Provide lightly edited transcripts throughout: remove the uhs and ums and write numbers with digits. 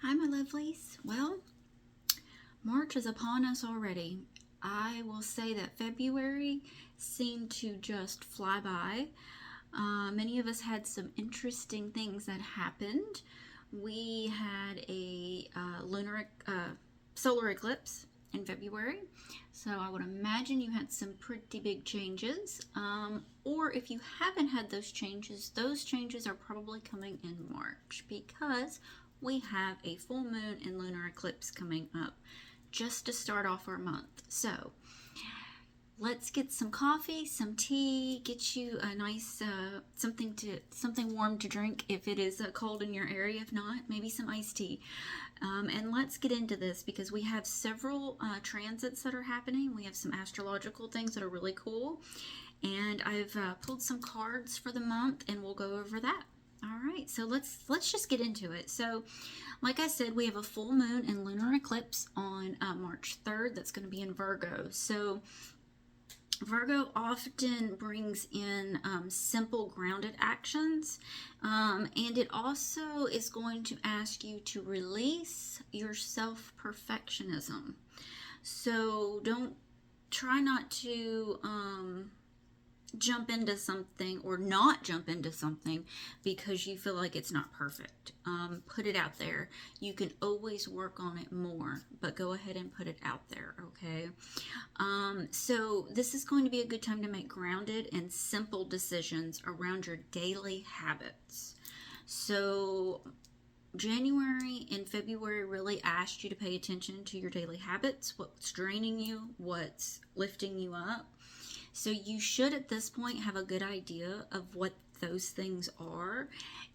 Hi, my lovelies. Well, March is upon us already. I will say that February seemed to just fly by. Many of us had some interesting things that happened. We had a solar eclipse in February, so I would imagine you had some pretty big changes. Or if you haven't had those changes are probably coming in March because we have a full moon and lunar eclipse coming up just to start off our month. So let's get some coffee, some tea, get you a nice something warm to drink if it is cold in your area. If not, maybe some iced tea. And let's get into this because we have several transits that are happening. We have some astrological things that are really cool, and I've pulled some cards for the month, and we'll go over that. All right, so let's just get into it. So, like I said, we have a full moon and lunar eclipse on March 3rd. That's going to be in Virgo. So Virgo often brings in simple, grounded actions, and it also is going to ask you to release your self-perfectionism. So don't try not to jump into something or not jump into something because you feel like it's not perfect. Put it out there. You can always work on it more, but go ahead and put it out there, okay? So this is going to be a good time to make grounded and simple decisions around your daily habits. So January and February really asked you to pay attention to your daily habits, what's draining you, what's lifting you up. So you should at this point have a good idea of what those things are.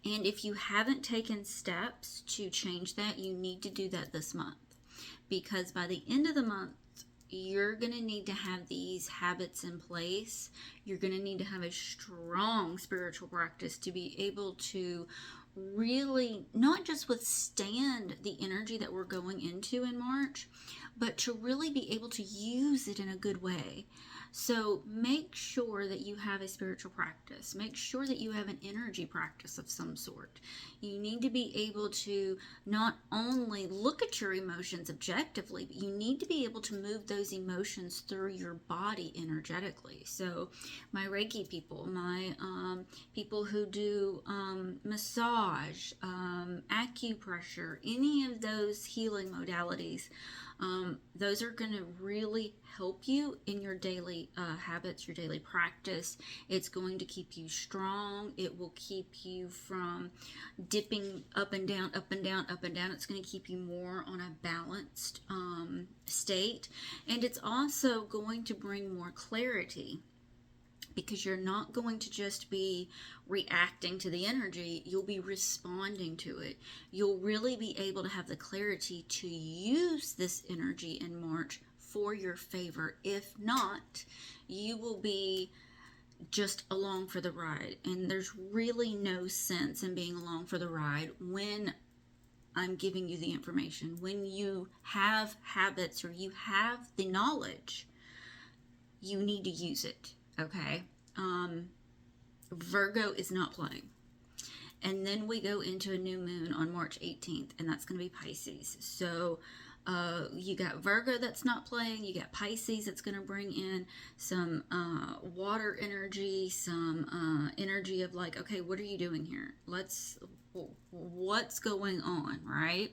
And if you haven't taken steps to change that, you need to do that this month. Because by the end of the month, you're going to need to have these habits in place. You're going to need to have a strong spiritual practice to be able to really not just withstand the energy that we're going into in March, but to really be able to use it in a good way. So make sure that you have a spiritual practice. Make sure that you have an energy practice of some sort. You need to be able to not only look at your emotions objectively, but you need to be able to move those emotions through your body energetically. So my Reiki people, my people who do massage, acupressure, any of those healing modalities, those are going to really help you in your daily habits, your daily practice. It's going to keep you strong. It will keep you from dipping up and down, up and down, up and down. It's going to keep you more on a balanced state. And it's also going to bring more clarity, because you're not going to just be reacting to the energy, you'll be responding to it. You'll really be able to have the clarity to use this energy in March for your favor. If not, you will be just along for the ride. And there's really no sense in being along for the ride when I'm giving you the information. When you have habits or you have the knowledge, you need to use it. Okay, Virgo is not playing. And then we go into a new moon on March 18th, and that's going to be Pisces. So you got Virgo that's not playing. You got Pisces that's going to bring in some water energy, some energy of like, okay, what are you doing here? What's going on, right?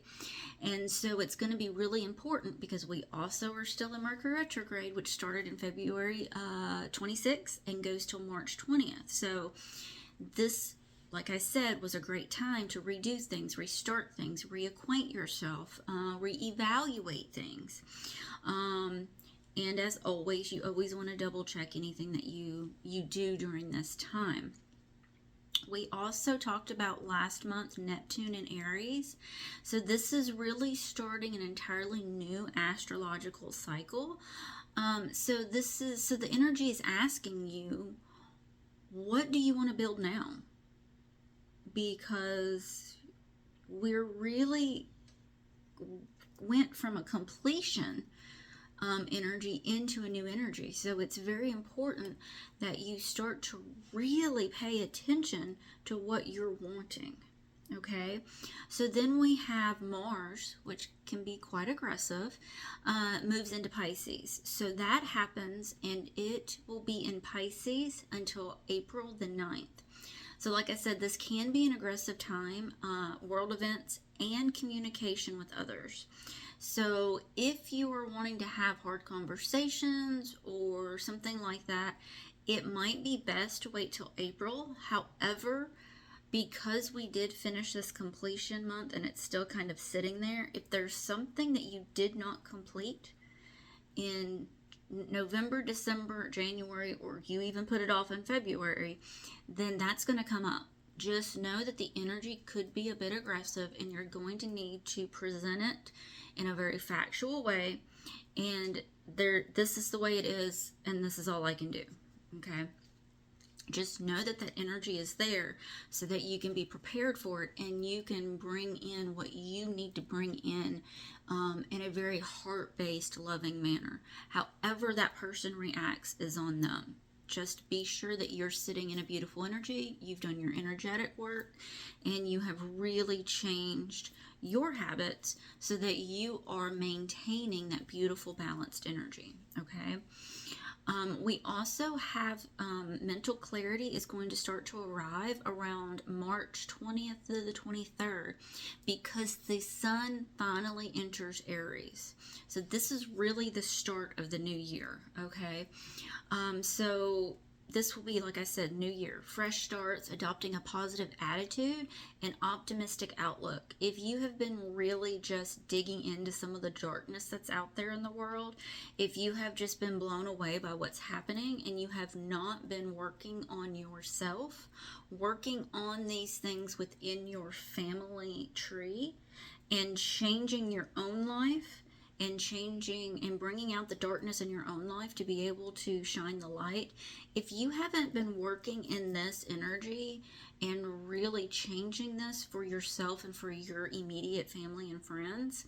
And so it's going to be really important because we also are still in Mercury Retrograde, which started in February 26th and goes till March 20th. So this, like I said, was a great time to redo things, restart things, reacquaint yourself, reevaluate things. And as always, you always want to double check anything that you do during this time. We also talked about last month Neptune and Aries. So this is really starting an entirely new astrological cycle. So the energy is asking you, what do you want to build now? Because we're really went from a completion energy into a new energy. So it's very important that you start to really pay attention to what you're wanting. Okay, so then we have Mars, which can be quite aggressive, moves into Pisces. So that happens, and it will be in Pisces until April the 9th. So, like I said, this can be an aggressive time, world events, and communication with others. So, if you are wanting to have hard conversations or something like that, it might be best to wait till April. However, because we did finish this completion month and it's still kind of sitting there, if there's something that you did not complete in November, December, January, or you even put it off in February, then that's going to come up. Just know that the energy could be a bit aggressive and you're going to need to present it in a very factual way. And this is the way it is, and this is all I can do. Okay? Just know that that energy is there so that you can be prepared for it and you can bring in what you need to bring in a very heart-based, loving manner. However that person reacts is on them. Just be sure that you're sitting in a beautiful energy, you've done your energetic work, and you have really changed your habits so that you are maintaining that beautiful, balanced energy, okay? We also have mental clarity is going to start to arrive around March 20th to the 23rd because the sun finally enters Aries. So this is really the start of the new year, okay? So this will be, like I said, new year, fresh starts, adopting a positive attitude and optimistic outlook. If you have been really just digging into some of the darkness that's out there in the world, if you have just been blown away by what's happening and you have not been working on yourself, working on these things within your family tree and changing your own life, and changing and bringing out the darkness in your own life to be able to shine the light. If you haven't been working in this energy and really changing this for yourself and for your immediate family and friends,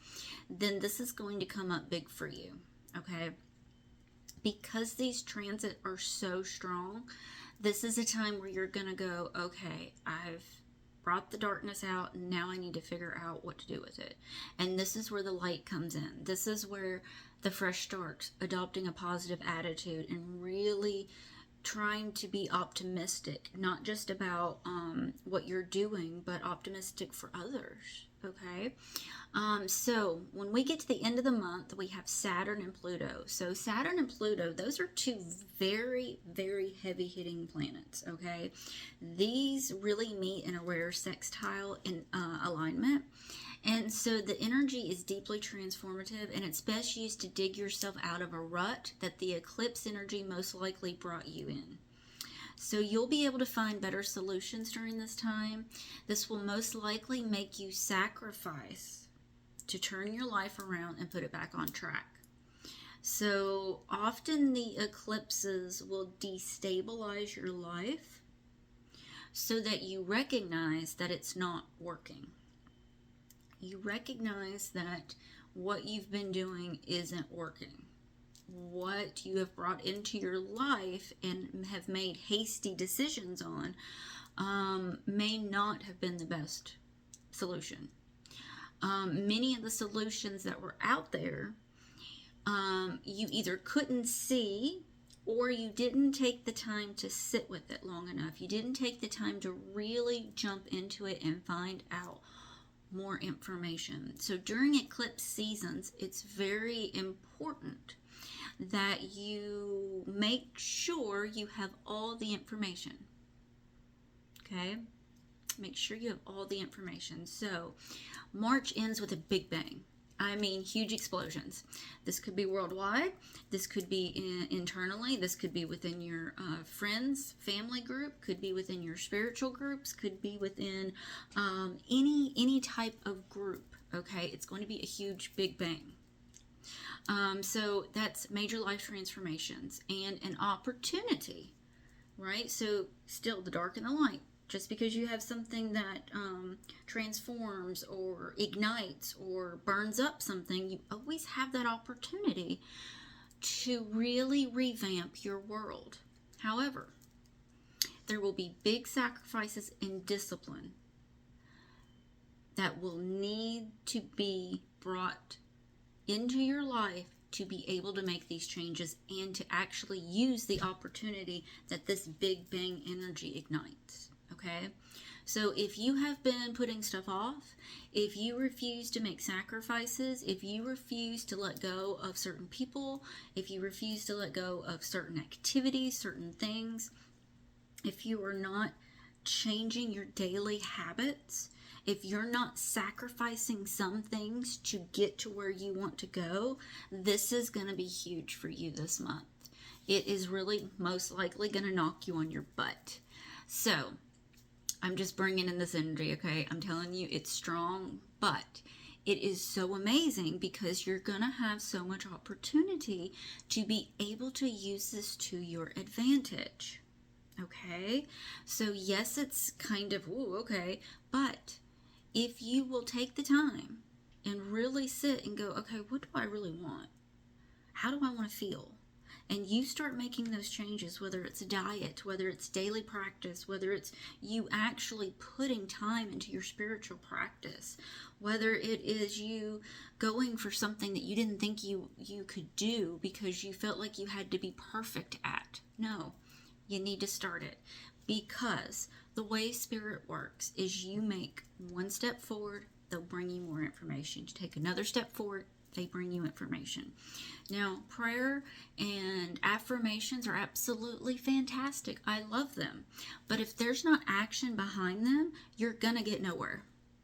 then this is going to come up big for you, okay? Because these transits are so strong, this is a time where you're gonna go, okay, I've brought the darkness out, and now I need to figure out what to do with it. And this is where the light comes in. This is where the fresh starts, adopting a positive attitude and really trying to be optimistic, not just about what you're doing, but optimistic for others, okay? So when we get to the end of the month, we have Saturn and Pluto. So Saturn and Pluto, those are two very, very heavy hitting planets, okay? These really meet in a rare sextile in alignment. And so the energy is deeply transformative, and it's best used to dig yourself out of a rut that the eclipse energy most likely brought you in. So you'll be able to find better solutions during this time. This will most likely make you sacrifice to turn your life around and put it back on track. So often the eclipses will destabilize your life so that you recognize that it's not working. You recognize that what you've been doing isn't working. What you have brought into your life and have made hasty decisions on may not have been the best solution. Many of the solutions that were out there, you either couldn't see or you didn't take the time to sit with it long enough. You didn't take the time to really jump into it and find out more information. So during eclipse seasons, it's very important that you make sure you have all the information. Okay? Make sure you have all the information. So March ends with a big bang. I mean, huge explosions. This could be worldwide. This could be internally. This could be within your friends, family group. Could be within your spiritual groups. Could be within any type of group. Okay, it's going to be a huge big bang. So that's major life transformations and an opportunity, right? So still the dark and the light. Just because you have something that transforms or ignites or burns up something, you always have that opportunity to really revamp your world. However, there will be big sacrifices in discipline that will need to be brought into your life to be able to make these changes and to actually use the opportunity that this Big Bang energy ignites. Okay? So if you have been putting stuff off, if you refuse to make sacrifices, if you refuse to let go of certain people, if you refuse to let go of certain activities, certain things, if you are not changing your daily habits, if you're not sacrificing some things to get to where you want to go, this is going to be huge for you this month. It is really most likely going to knock you on your butt. So, I'm just bringing in this energy, okay? I'm telling you, it's strong, but it is so amazing because you're going to have so much opportunity to be able to use this to your advantage. Okay, so yes, it's kind of, ooh, okay, but if you will take the time and really sit and go, okay, what do I really want? How do I want to feel? And you start making those changes, whether it's diet, whether it's daily practice, whether it's you actually putting time into your spiritual practice, whether it is you going for something that you didn't think you could do because you felt like you had to be perfect at. No. You need to start it, because the way spirit works is you make one step forward, they'll bring you more information. You take another step forward, they bring you information. Now, prayer and affirmations are absolutely fantastic. I love them. But if there's not action behind them, you're going to get nowhere.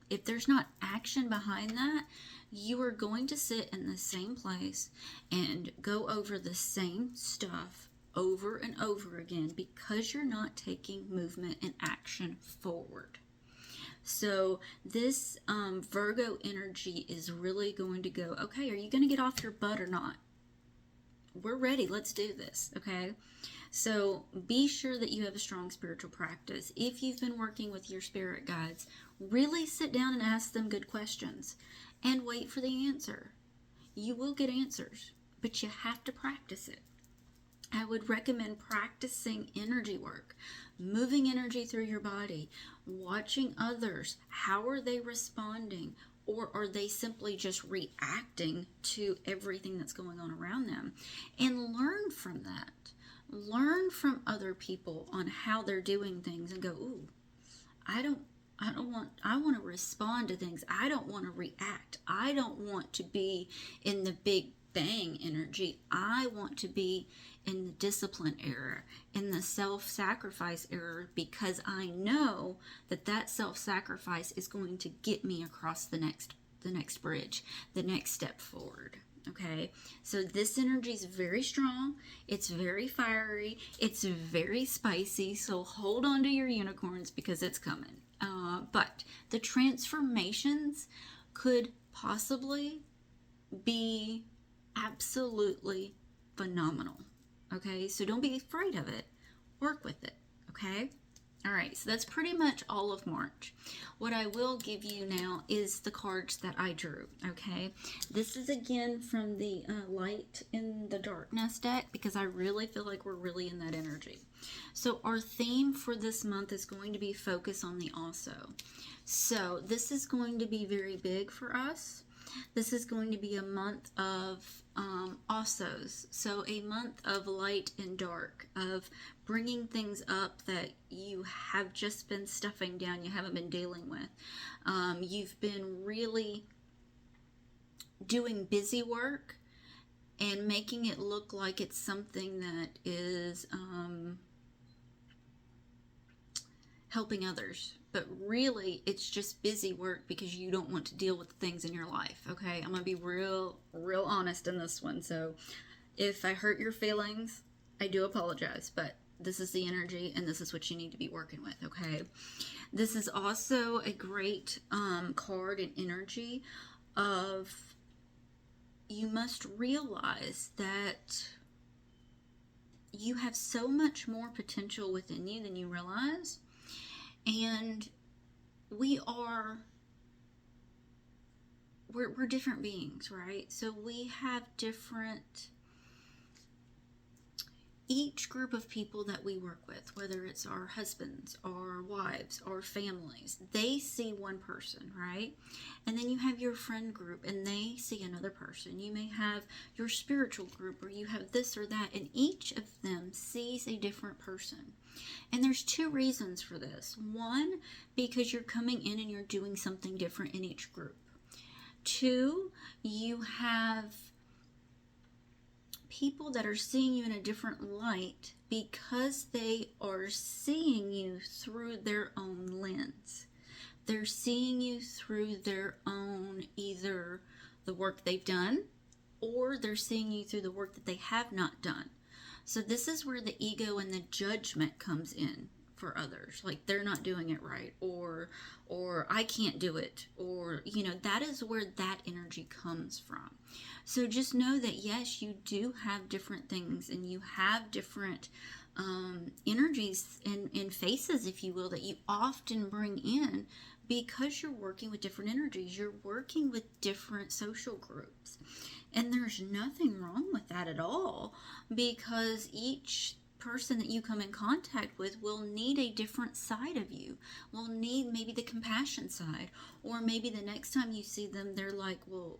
If there's not action behind that, you are going to sit in the same place and go over the same stuff over and over again because you're not taking movement and action forward. So this Virgo energy is really going to go, okay, are you going to get off your butt or not? We're ready. Let's do this, okay? So be sure that you have a strong spiritual practice. If you've been working with your spirit guides, really sit down and ask them good questions and wait for the answer. You will get answers, but you have to practice it. I would recommend practicing energy work, moving energy through your body, watching others. How are they responding? Or are they simply just reacting to everything that's going on around them? And learn from that. Learn from other people on how they're doing things and go, ooh, I want to respond to things. I don't want to react. I don't want to be in the Big Bang energy. I want to be in the discipline era, in the self-sacrifice era, because I know that self-sacrifice is going to get me across the next bridge, the next step forward. Okay, so this energy is very strong, it's very fiery, it's very spicy, so hold on to your unicorns because it's coming. But the transformations could possibly be absolutely phenomenal. Okay, so don't be afraid of it. Work with it. Okay? All right, so that's pretty much all of March. What I will give you now is the cards that I drew. Okay, this is again from the Light in the Darkness deck because I really feel like we're really in that energy. So our theme for this month is going to be focus on the also. So this is going to be very big for us. This is going to be a month of alsos, so a month of light and dark, of bringing things up that you have just been stuffing down, you haven't been dealing with. You've been really doing busy work and making it look like it's something that is helping others, but really it's just busy work because you don't want to deal with things in your life. Okay, I'm gonna be real honest in this one, so if I hurt your feelings, I do apologize, but this is the energy and this is what you need to be working with. Okay, this is also a great card and energy of, you must realize that you have so much more potential within you than you realize. And we're different beings, right? So we have different each group of people that we work with, whether it's our husbands, our wives, our families, they see one person, right? And then you have your friend group and they see another person. You may have your spiritual group, or you have this or that, and each of them sees a different person. And there's two reasons for this. One, because you're coming in and you're doing something different in each group. Two, you have people that are seeing you in a different light because they are seeing you through their own lens. They're seeing you through their own, either the work they've done, or they're seeing you through the work that they have not done. So this is where the ego and the judgment comes in for others. Like, they're not doing it right, or I can't do it, or, that is where that energy comes from. So just know that, yes, you do have different things, and you have different energies and faces, if you will, that you often bring in because you're working with different energies. You're working with different social groups. And there's nothing wrong with that at all, because each person that you come in contact with will need a different side of you, will need maybe the compassion side, or maybe the next time you see them, they're like, well,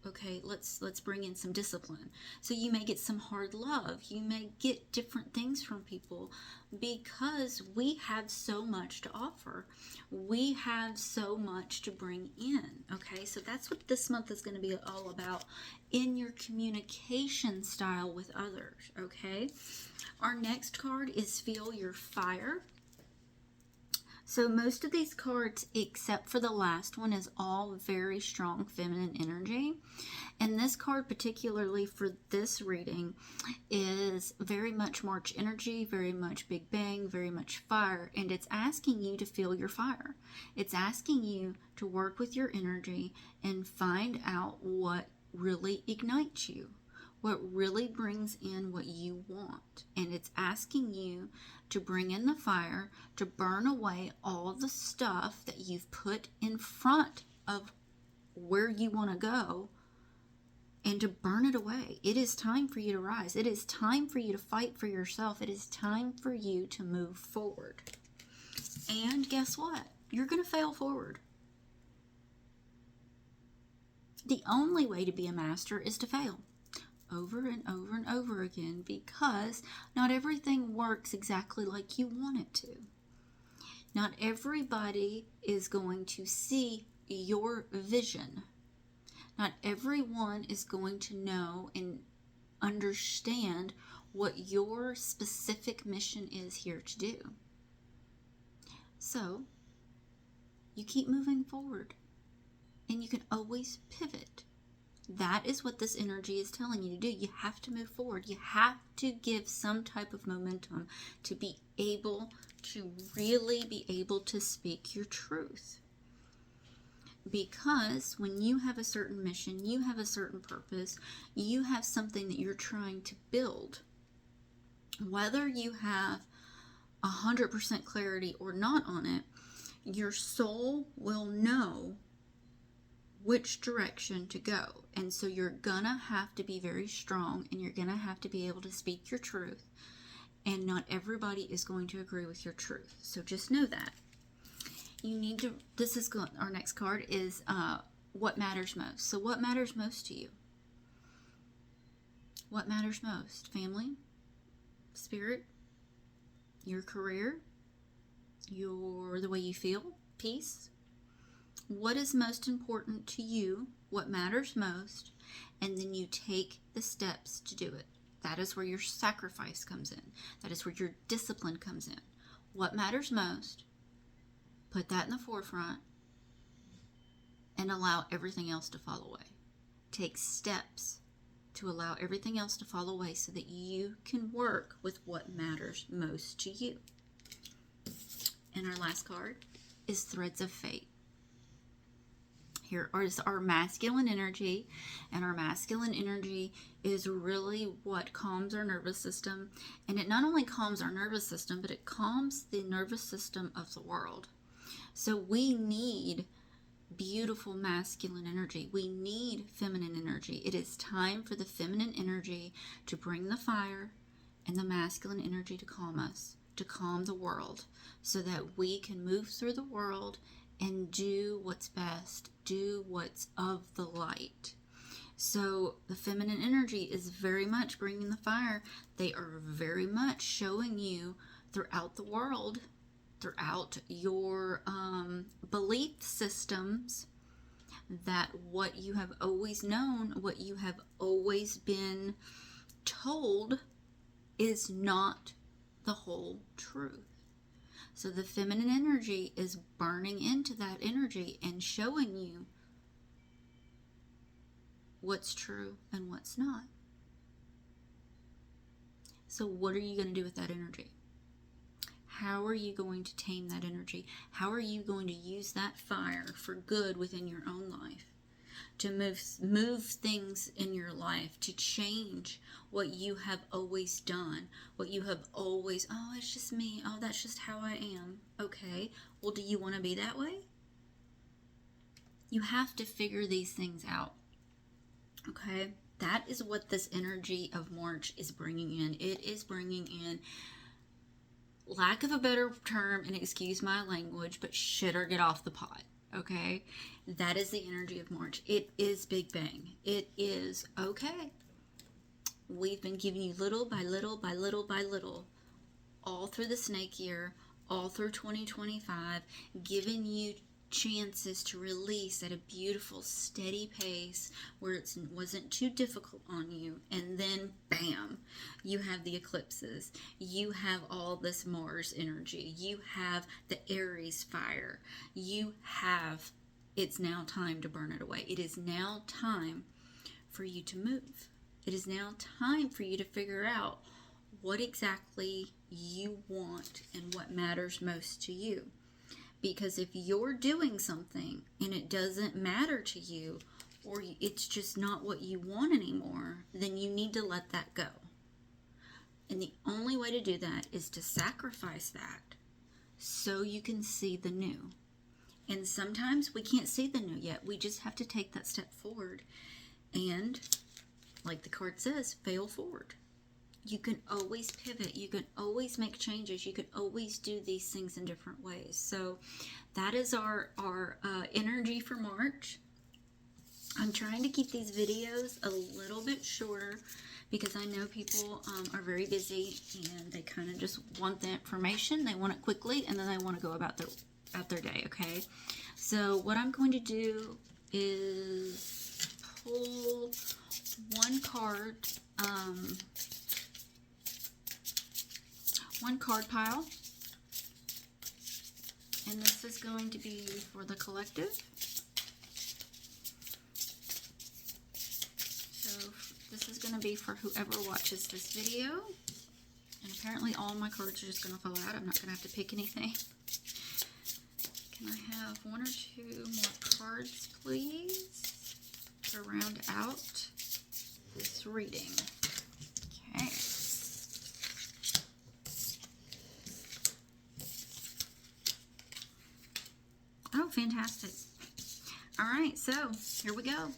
okay, let's bring in some discipline. So you may get some hard love. You may get different things from people because we have so much to offer. We have so much to bring in. Okay, so that's what this month is going to be all about in your communication style with others. Okay, our next card is Feel Your Fire. So most of these cards, except for the last one, is all very strong feminine energy. And this card, particularly for this reading, is very much March energy, very much Big Bang, very much fire. And it's asking you to feel your fire. It's asking you to work with your energy and find out what really ignites you, what really brings in what you want. And it's asking you to bring in the fire, to burn away all the stuff that you've put in front of where you want to go, and to burn it away. It is time for you to rise. It is time for you to fight for yourself. It is time for you to move forward. And guess what? You're going to fail forward. The only way to be a master is to fail over and over and over again, because not everything works exactly like you want it to. Not everybody is going to see your vision. Not everyone is going to know and understand what your specific mission is here to do. So you keep moving forward, and you can always pivot. That is what this energy is telling you to do. You have to move forward. You have to give some type of momentum to be able to really be able to speak your truth. Because when you have a certain mission, you have a certain purpose, you have something that you're trying to build, whether you have 100% clarity or not on it, your soul will know which direction to go. And so you're gonna have to be very strong, and you're gonna have to be able to speak your truth, and not everybody is going to agree with your truth. So just know that. You need to, our next card is what matters most. So what matters most to you? What matters most? Family, spirit, your career, the way you feel, peace. What is most important to you? What matters most? And then you take the steps to do it. That is where your sacrifice comes in. That is where your discipline comes in. What matters most? Put that in the forefront and allow everything else to fall away. Take steps to allow everything else to fall away so that you can work with what matters most to you. And our last card is Threads of Fate. Here is our masculine energy, and our masculine energy is really what calms our nervous system. And it not only calms our nervous system, but it calms the nervous system of the world. So we need beautiful masculine energy. We need feminine energy. It is time for the feminine energy to bring the fire and the masculine energy to calm us, to calm the world, so that we can move through the world and do what's best, do what's of the light. So the feminine energy is very much bringing the fire. They are very much showing you throughout the world, throughout your belief systems, that what you have always known, what you have always been told, is not the whole truth. So the feminine energy is burning into that energy and showing you what's true and what's not. So what are you going to do with that energy? How are you going to tame that energy? How are you going to use that fire for good within your own life? To move things in your life, to change what you have always done, what you have always, oh, it's just me, oh, that's just how I am. Okay, well, do you want to be that way? You have to figure these things out. Okay, that is what this energy of March is bringing in. It is bringing in, lack of a better term, and excuse my language, but shit or get off the pot. Okay, that is the energy of March. It is Big Bang. It is, okay, we've been giving you little by little by little by little, all through the snake year, all through 2025, giving you chances to release at a beautiful, steady pace where it wasn't too difficult on you. And then, bam, you have the eclipses. You have all this Mars energy. You have the Aries fire. You have, it's now time to burn it away. It is now time for you to move. It is now time for you to figure out what exactly you want and what matters most to you. Because if you're doing something and it doesn't matter to you, or it's just not what you want anymore, then you need to let that go. And the only way to do that is to sacrifice that so you can see the new. And sometimes we can't see the new yet. We just have to take that step forward. And like the card says, fail forward. You can always pivot. You can always make changes. You can always do these things in different ways. So that is our energy for March. I'm trying to keep these videos a little bit shorter because I know people are very busy and they kind of just want the information. They want it quickly and then they want to go about their day, okay? So what I'm going to do is pull one card, one card pile, and this is going to be for the collective. So this is going to be for whoever watches this video, and apparently all my cards are just going to fall out. I'm not going to have to pick anything. Can I have one or two more cards, please, to round out this reading? Okay. Oh, fantastic. All right, so here we go.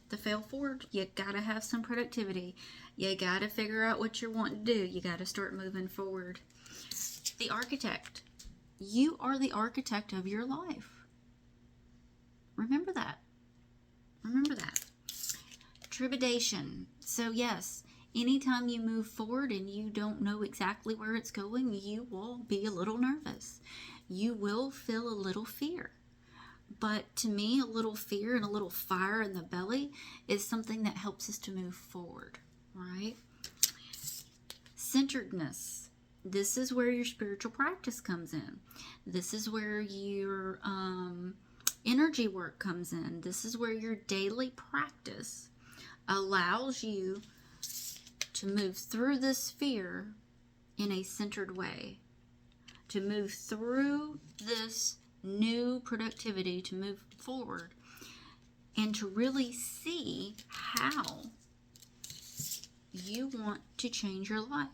To fail forward, you gotta have some productivity. You gotta figure out what you're wanting to do. You gotta start moving forward. The architect. You are the architect of your life. Remember that. Remember that. Trepidation. So yes, anytime you move forward and you don't know exactly where it's going, you will be a little nervous. You will feel a little fear. But to me, a little fear and a little fire in the belly is something that helps us to move forward, right? Centeredness. This is where your spiritual practice comes in. This is where your energy work comes in. This is where your daily practice allows you to move through this fear in a centered way, to move through this new productivity, to move forward, and to really see how you want to change your life,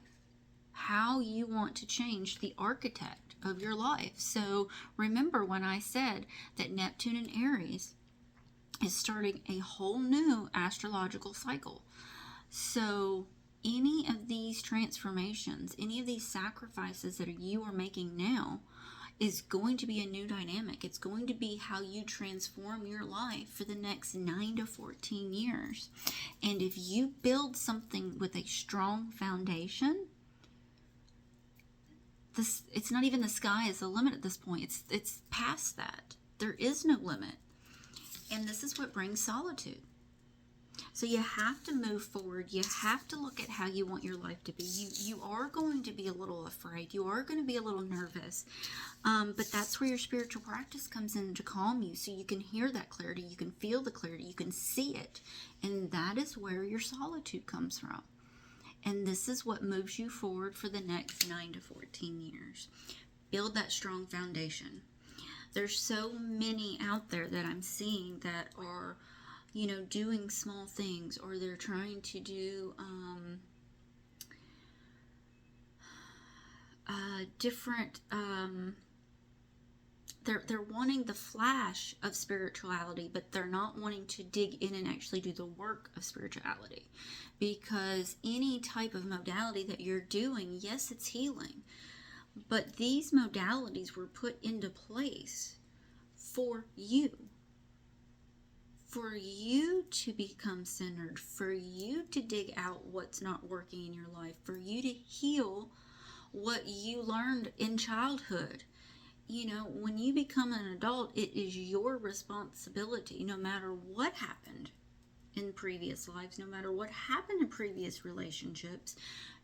how you want to change the architect of your life. So remember when I said that Neptune in Aries is starting a whole new astrological cycle. So any of these transformations, any of these sacrifices that you are making now is going to be a new dynamic. It's going to be how you transform your life for the next 9 to 14 years. And if you build something with a strong foundation, it's not even the sky is the limit at this point. It's past that. There is no limit. And this is what brings solitude. So you have to move forward. You have to look at how you want your life to be. You are going to be a little afraid. You are going to be a little nervous. But that's where your spiritual practice comes in to calm you, so you can hear that clarity. You can feel the clarity. You can see it. And that is where your solitude comes from. And this is what moves you forward for the next 9 to 14 years. Build that strong foundation. There's so many out there that I'm seeing that are, doing small things, or they're trying to do different, they're wanting the flash of spirituality, but they're not wanting to dig in and actually do the work of spirituality. Because any type of modality that you're doing, yes, it's healing, but these modalities were put into place for you to become centered, for you to dig out what's not working in your life, for you to heal what you learned in childhood. When you become an adult, it is your responsibility, no matter what happened in previous lives, no matter what happened in previous relationships,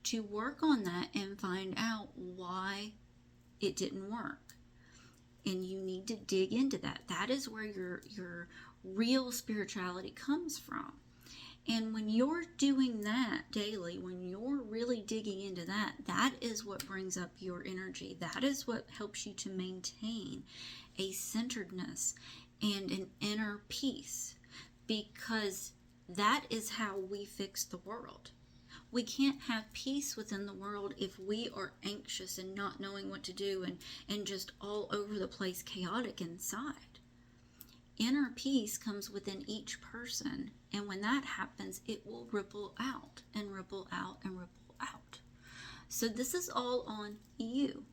to work on that and find out why it didn't work. And you need to dig into that. That is where your real spirituality comes from. And when you're doing that daily, when you're really digging into that, that is what brings up your energy. That is what helps you to maintain a centeredness and an inner peace, because that is how we fix the world. We can't have peace within the world if we are anxious and not knowing what to do and just all over the place, chaotic inside. Inner peace comes within each person, and when that happens, it will ripple out and ripple out and ripple out. So this is all on you.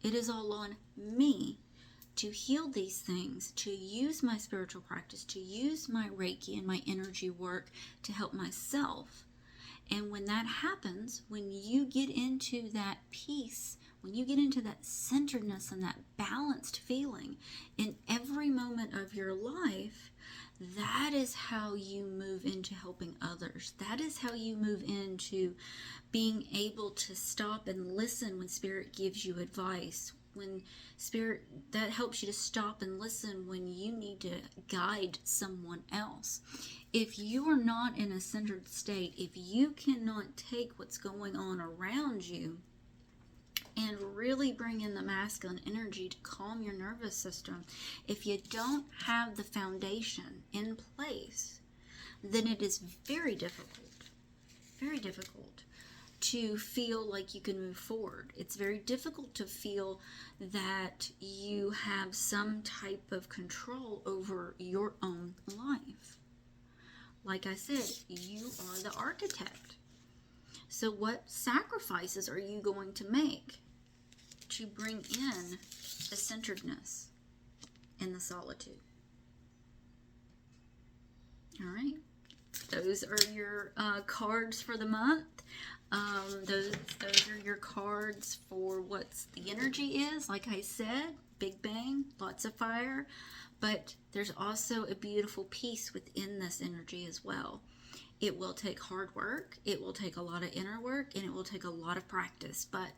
It is all on me to heal these things, to use my spiritual practice, to use my Reiki and my energy work to help myself. And when that happens, when you get into that peace, when you get into that centeredness and that balanced feeling in every moment of your life, that is how you move into helping others. That is how you move into being able to stop and listen when Spirit gives you advice. When Spirit, that helps you to stop and listen when you need to guide someone else. If you are not in a centered state, if you cannot take what's going on around you and really bring in the masculine energy to calm your nervous system, if you don't have the foundation in place, then it is very difficult to feel like you can move forward. It's very difficult to feel that you have some type of control over your own life. Like I said, you are the architect. So what sacrifices are you going to make to bring in the centeredness and the solitude? All right. Those are your cards for the month. Those are your cards for what the energy is. Like I said, big bang, lots of fire. But there's also a beautiful peace within this energy as well. It will take hard work. It will take a lot of inner work. And it will take a lot of practice. But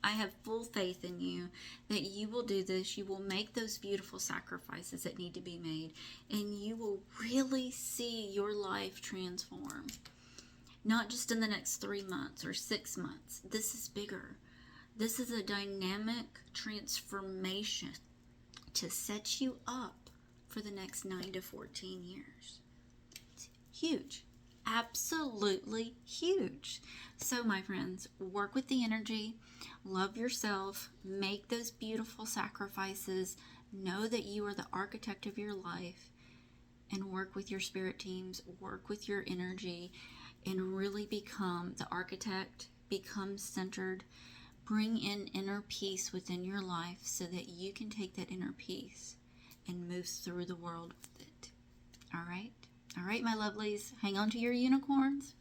I have full faith in you that you will do this. You will make those beautiful sacrifices that need to be made. And you will really see your life transform. Not just in the next 3 months or 6 months. This is bigger. This is a dynamic transformation to set you up for the next 9 to 14 years. It's huge. Absolutely huge. So my friends, work with the energy, love yourself, make those beautiful sacrifices, know that you are the architect of your life, and work with your spirit teams, work with your energy. and really become the architect, become centered, bring in inner peace within your life so that you can take that inner peace and move through the world with it. All right? All right, my lovelies, hang on to your unicorns.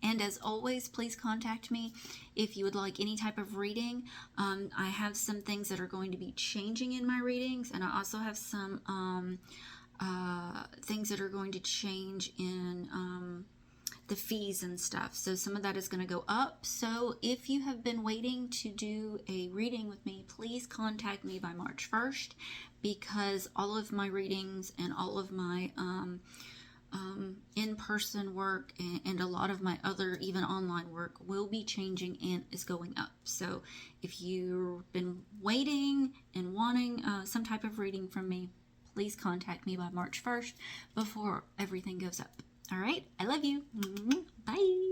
And as always, please contact me if you would like any type of reading. I have some things that are going to be changing in my readings, and I also have some things that are going to change in the fees and stuff. So some of that is going to go up. So if you have been waiting to do a reading with me, please contact me by March 1st, because all of my readings and all of my in-person work and a lot of my other even online work will be changing and is going up. So if you've been waiting and wanting some type of reading from me, please contact me by March 1st before everything goes up. All right, I love you. Bye.